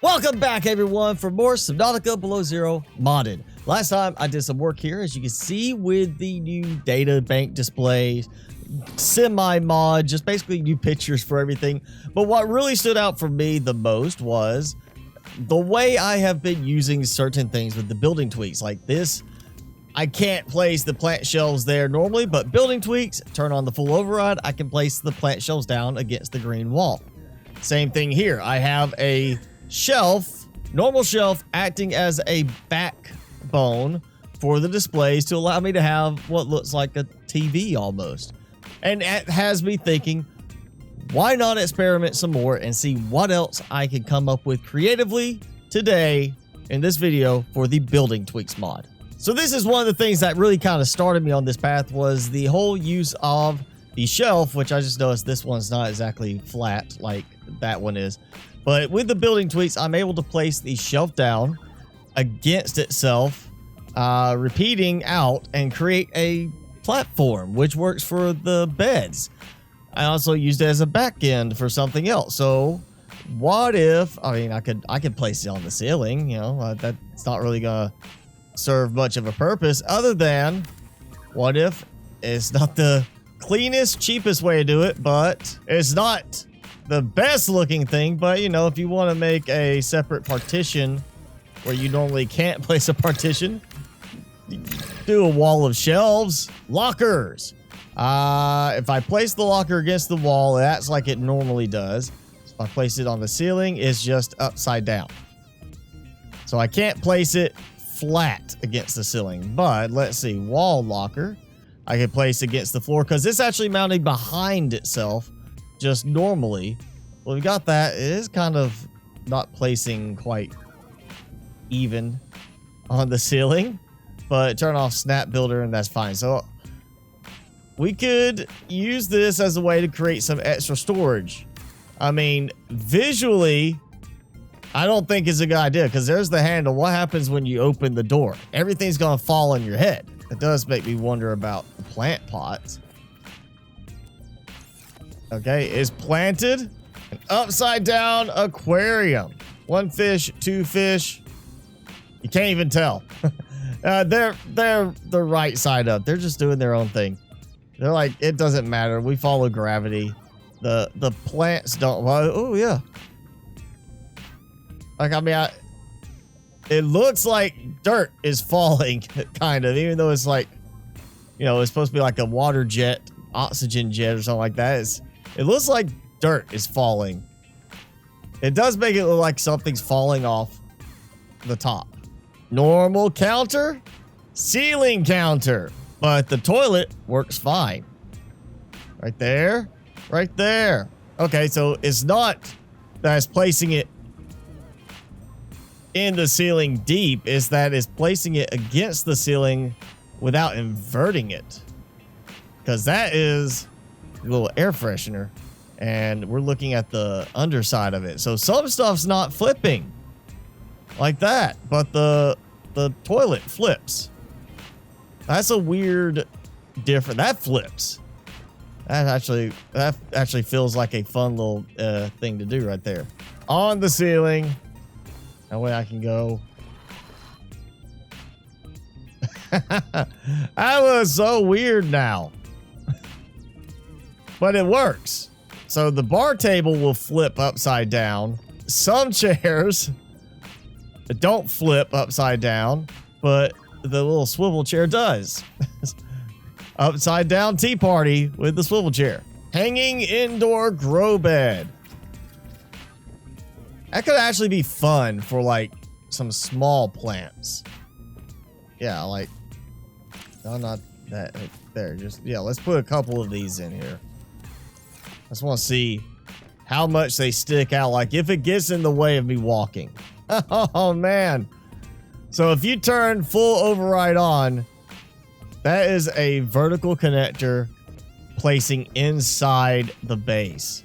Welcome back, everyone, for more Subnautica Below Zero modded. Last time I did some work here, as you can see, with the new data bank displays, semi-mod, just basically new pictures for everything. But what really stood out for me the most was the way I have been using certain things with the BuildingTweaks. Like this, I can't place the plant shelves there normally, but BuildingTweaks, turn on the full override, I can place the plant shelves down against the green wall. Same thing here. I have a shelf, normal shelf, acting as a backbone for the displays to allow me to have what looks like a TV almost. And it has me thinking, why not experiment some more and see what else I can come up with creatively today in this video for the BuildingTweaks mod. So this is one of the things that really kind of started me on this path, was the whole use of the shelf, which I just noticed this one's not exactly flat like that one is. But with the BuildingTweaks, I'm able to place the shelf down against itself, repeating out, and create a platform, which works for the beds. I also used it as a back end for something else. So what if, I mean, I could place it on the ceiling, you know, that's not really gonna serve much of a purpose, other than, what if it's not the cleanest, cheapest way to do it, but it's not the best looking thing, but you know, if you want to make a separate partition where you normally can't place a partition, do a wall of shelves, lockers. If I place the locker against the wall, that's like it normally does. If I place it on the ceiling, it's just upside down. So I can't place it flat against the ceiling, but let's see, wall locker, I can place against the floor because it's actually mounting behind itself just normally. Well, we got that. It is kind of not placing quite even on the ceiling, but turn off snap builder and that's fine. So we could use this as a way to create some extra storage. I mean, visually, I don't think it's a good idea because there's the handle. What happens when you open the door? Everything's going to fall on your head. It does make me wonder about the plant pots. Okay, is planted an upside down aquarium. One fish, two fish. You can't even tell. They're the right side up. They're just doing their own thing. They're like, it doesn't matter. We follow gravity. The plants don't. Well, oh yeah. Like, I mean, it looks like dirt is falling, kind of, even though it's like, you know, it's supposed to be like a water jet, oxygen jet or something like that. It looks like dirt is falling. It does make it look like something's falling off the top. Normal counter, ceiling counter, but the toilet works fine. Right there, right there. Okay, so it's not that it's placing it in the ceiling deep, it's that it's placing it against the ceiling without inverting it. Because that is a little air freshener, and we're looking at the underside of it. So some stuff's not flipping like that, but the toilet flips. That's a weird different. That flips. That actually feels like a fun little thing to do right there. On the ceiling. That way I can go. That was so weird now. But it works. So the bar table will flip upside down. Some chairs don't flip upside down, but the little swivel chair does. Upside down tea party with the swivel chair. Hanging indoor grow bed. That could actually be fun for like some small plants. Yeah, like, no, not that. There, just, yeah, let's put a couple of these in here. I just want to see how much they stick out, like if it gets in the way of me walking. Oh, man. So if you turn full override on, that is a vertical connector placing inside the base.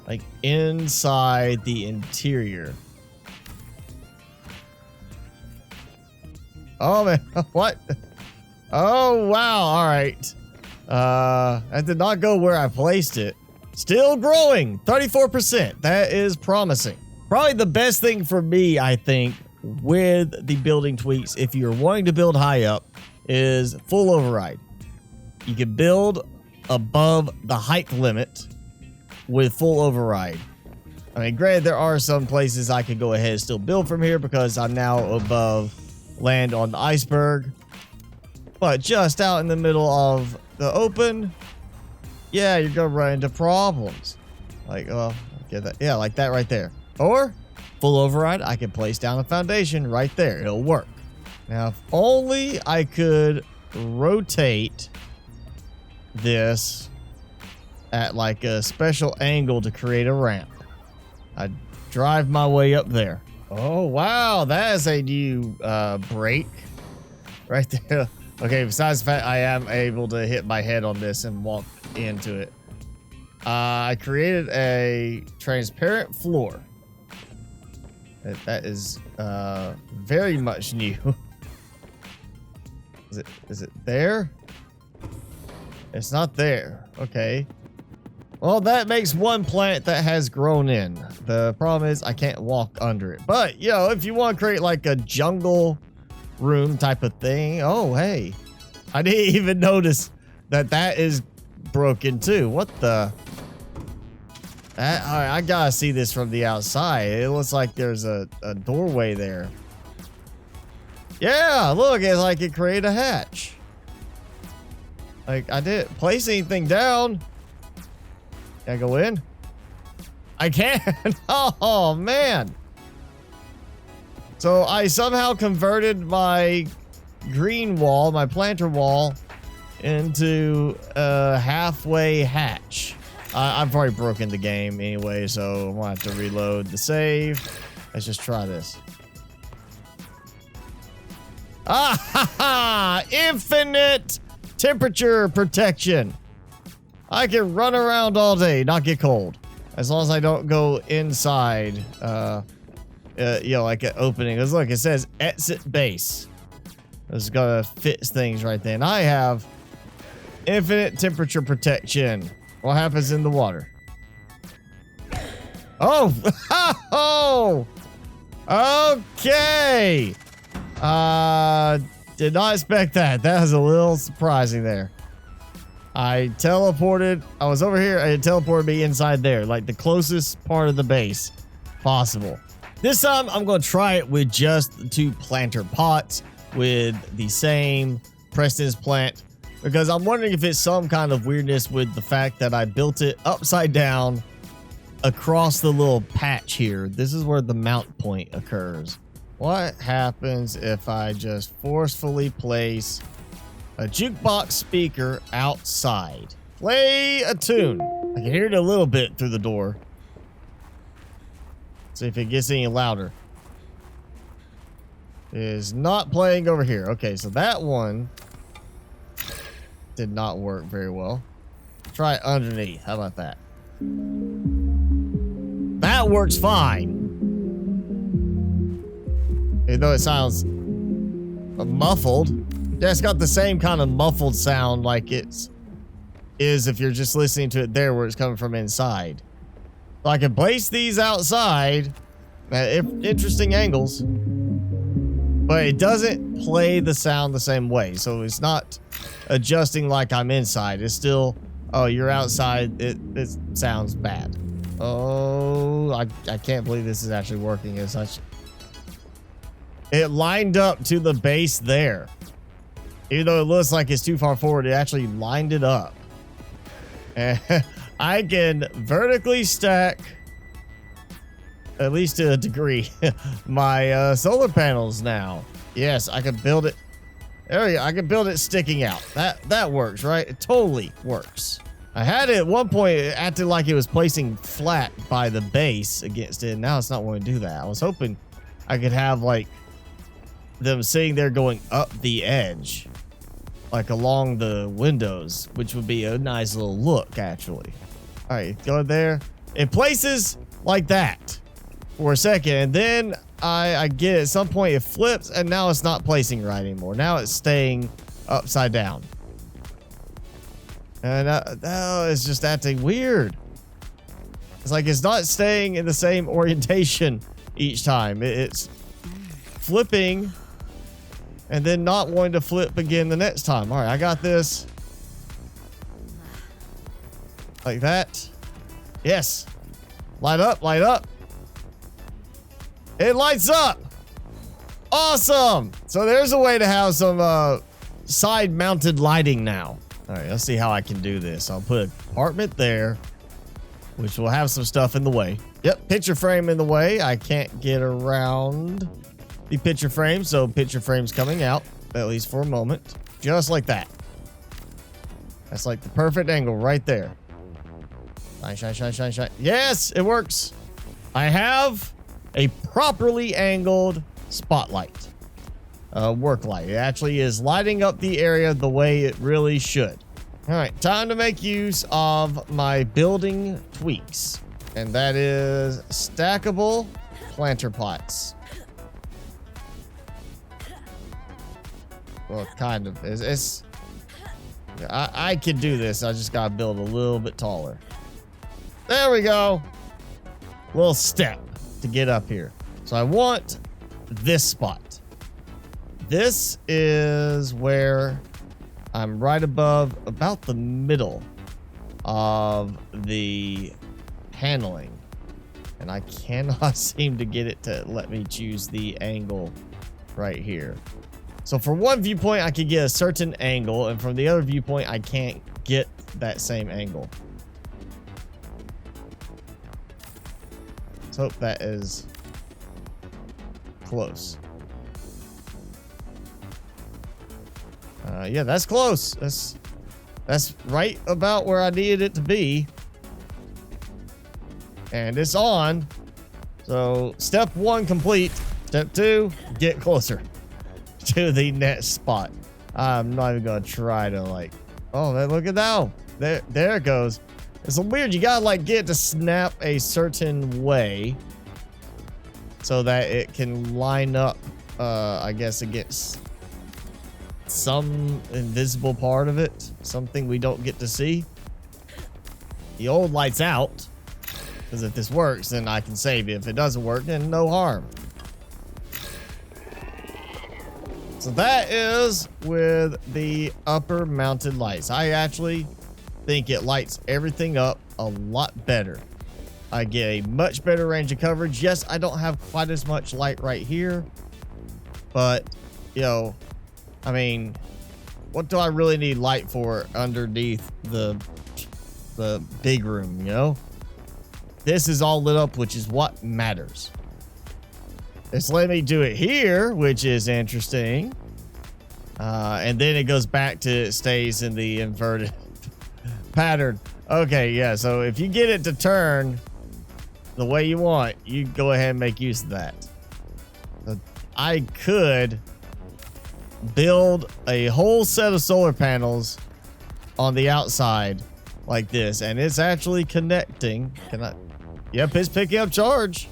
Like inside the interior. Oh, man. What? Oh, wow. All right. That did not go where I placed it. Still growing. 34%. That is promising. Probably the best thing for me, I think, with the building tweaks, if you're wanting to build high up, is full override. You can build above the height limit with full override. I mean, granted, there are some places I could go ahead and still build from here because I'm now above land on the iceberg. But just out in the middle of the open, yeah, you're gonna run into problems. Like, oh, get that. Yeah, like that right there. Or full override, I can place down a foundation right there. It'll work. Now, if only I could rotate this at like a special angle to create a ramp. I'd drive my way up there. Oh, wow. That is a new break right there. Okay, besides the fact I am able to hit my head on this and walk into it. I created a transparent floor. That is very much new. Is it there? It's not there. Okay. Well, that makes one plant that has grown in. The problem is I can't walk under it. But, you know, if you want to create like a jungle room type of thing. Oh, hey. I didn't even notice that is broken too. What the? All right, I gotta see this from the outside. It looks like there's a doorway there. Yeah, look, it's like it created a hatch. Like, I didn't place anything down. Can I go in? I can. Oh, man. So I somehow converted my green wall, my planter wall, into a halfway hatch. I've already broken the game anyway, so I'm gonna have to reload the save. Let's just try this. Ah ha ha! Infinite temperature protection. I can run around all day, not get cold. As long as I don't go inside, you know, like an opening. Because look, it says exit base. This is gonna fix things right there. And I have infinite temperature protection. What happens in the water? Oh! Oh! Okay! Did not expect that. That was a little surprising there. I teleported. I was over here. It teleported me inside there. Like the closest part of the base possible. This time, I'm going to try it with just the 2 planter pots with the same Preston's plant. Because I'm wondering if it's some kind of weirdness with the fact that I built it upside down across the little patch here. This is where the mount point occurs. What happens if I just forcefully place a jukebox speaker outside? Play a tune. I can hear it a little bit through the door. See if it gets any louder. It is not playing over here. Okay, so that one did not work very well. Try it underneath. How about that? That works fine. Even though it sounds muffled. Yeah, it's got the same kind of muffled sound like it is if you're just listening to it there where it's coming from inside. So I can place these outside at interesting angles, but it doesn't play the sound the same way. So it's not adjusting like I'm inside. It's still, oh, you're outside. It sounds bad. Oh, I can't believe this is actually working as such. It lined up to the base there. Even though it looks like it's too far forward, it actually lined it up. And I can vertically stack, at least to a degree, my solar panels now. Yes, I can build it. There we go. I can build it sticking out. That works, right? It totally works. I had it at one point, it acted like it was placing flat by the base against it. Now it's not wanting to do that. I was hoping I could have like them sitting there going up the edge, like along the windows, which would be a nice little look, actually. All right, go there. It places like that for a second, and then I get it. At some point it flips, and now it's not placing right anymore. Now it's staying upside down. And now it's just acting weird. It's like it's not staying in the same orientation each time. It's flipping and then not wanting to flip again the next time. All right, I got this. Like that. Yes. Light up, light up. It lights up. Awesome. So there's a way to have some side mounted lighting now. All right, let's see how I can do this. I'll put an apartment there, which will have some stuff in the way. Yep, picture frame in the way. I can't get around the picture frame, so picture frame's coming out, at least for a moment. Just like that. That's like the perfect angle right there. Shine, shine, shine, shine, shine. Yes, it works. I have a properly angled spotlight. Work light. It actually is lighting up the area the way it really should. All right, time to make use of my building tweaks. And that is stackable planter pots. Well, kind of. I can do this. I just gotta build a little bit taller. There we go. Little step to get up here. So I want this spot. This is where I'm right above about the middle of the paneling. And I cannot seem to get it to let me choose the angle right here. So from one viewpoint, I can get a certain angle, and from the other viewpoint, I can't get that same angle. Let's hope that is close. Yeah, that's close. That's right about where I needed it to be. And it's on. So step 1 complete. Step 2, get closer to the next spot. I'm not even gonna try to like, oh, look at now. There it goes. It's weird. You gotta like get it to snap a certain way so that it can line up, I guess, against some invisible part of it, something we don't get to see. The old light's out, because if this works, then I can save it. If it doesn't work, then no harm. So that is with the upper mounted lights. I actually think it lights everything up a lot better. I get a much better range of coverage. Yes, I don't have quite as much light right here, but you know, I mean, what do I really need light for underneath the big room, you know? This is all lit up, which is what matters. It's letting me do it here, which is interesting. And then it goes back to, it stays in the inverted pattern. Okay, yeah, so if you get it to turn the way you want, you go ahead and make use of that. I could build a whole set of solar panels on the outside like this, and it's actually connecting. Yep, it's picking up charge.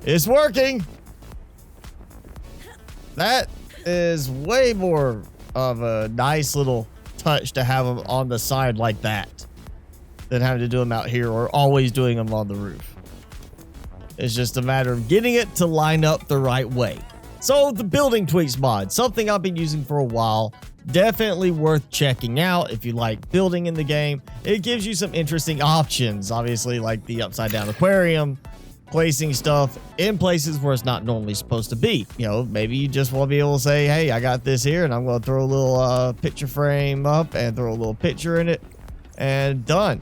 It's working. That is way more of a nice little touch to have them on the side like that than having to do them out here or always doing them on the roof. It's just a matter of getting it to line up the right way. So the BuildingTweaks mod, something I've been using for a while, definitely worth checking out if you like building in the game. It gives you some interesting options, obviously, like the upside down aquarium, placing stuff in places where it's not normally supposed to be. You know, maybe you just want to be able to say, hey, I got this here and I'm going to throw a little picture frame up and throw a little picture in it and done.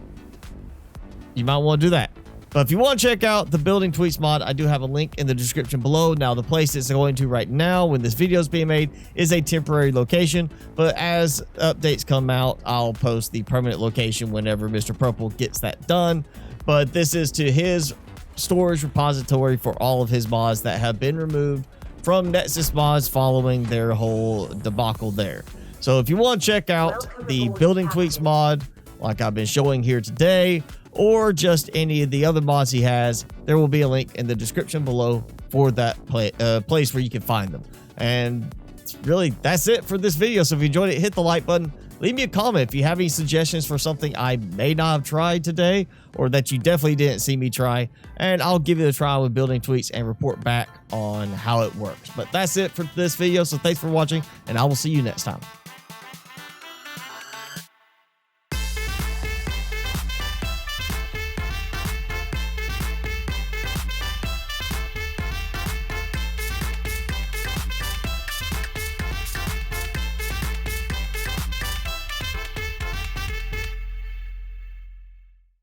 You might want to do that. But if you want to check out the BuildingTweaks mod, I do have a link in the description below. Now, the place it's going to right now when this video is being made is a temporary location. But as updates come out, I'll post the permanent location whenever MrPurple gets that done. But this is to his storage repository for all of his mods that have been removed from Nexus Mods following their whole debacle there. So if you want to check out the BuildingTweaks mod, like I've been showing here today, or just any of the other mods he has, there will be a link in the description below for that place where you can find them. And really, that's it for this video. So if you enjoyed it, hit the like button. Leave me a comment if you have any suggestions for something I may not have tried today, or that you definitely didn't see me try, and I'll give it a try with BuildingTweaks and report back on how it works. But that's it for this video, so thanks for watching, and I will see you next time.